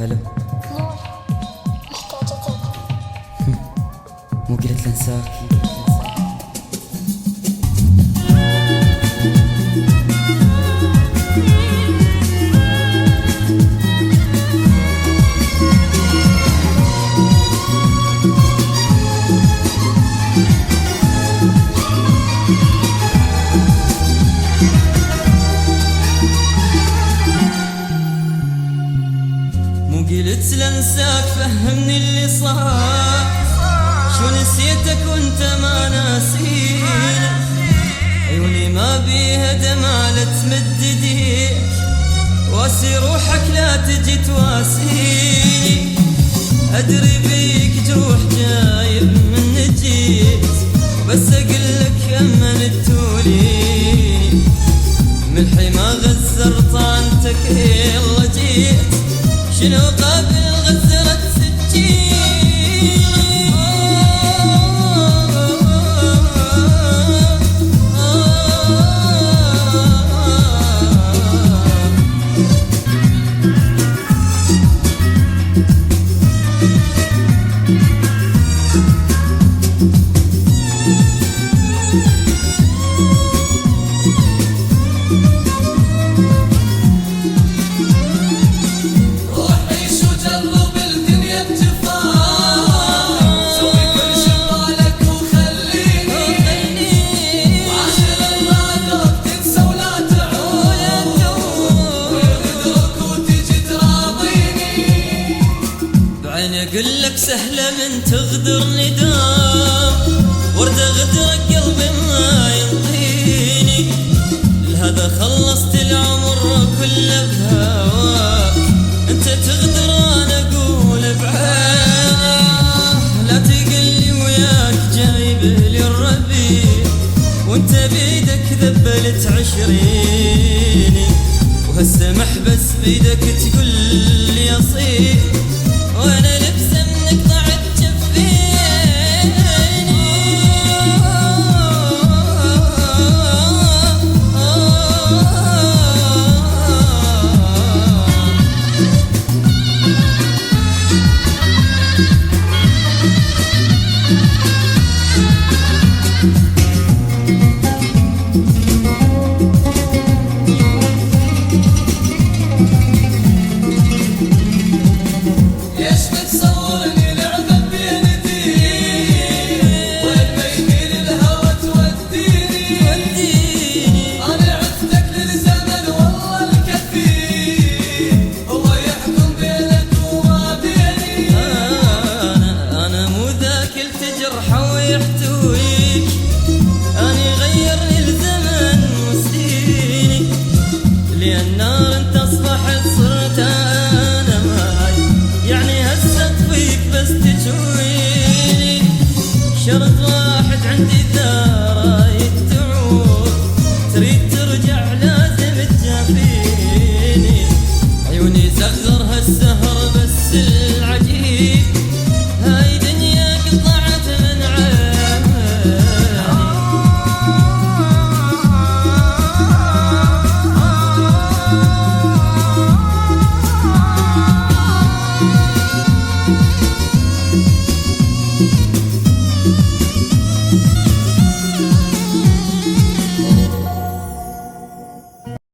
هلا نور، محتاجتك. مو قلت لانساكي. قلت لانساك فهمني اللي صار، شو نسيتك وانت ما ناسيني، عيوني ما بيها دمع لا تمد ايديك، واسي روحك لا تجي تواسيني، ادري بيك جروح جايب من جيت، بس اقلك امنتوليني، ملحي ما غزر طعنتك يلا جيت، شنو قابل غزرة سجين. اقولك سهلة من تغدر ندام، وردة غدرك قلبي ما ينطيني، لهذا خلصت العمر كله بهواك، انت تغدر انا اقول بعيني، لا تقلي وياك جايب لي الربيع، وانت بيدك ذبلت عشريني، وهالسمح بس بيدك تقول لي اصير، وانا لبسه منك ضاعت جفيني. النار انت اصبحت صرت انا معي، يعني هسه اطفيك بس تجوي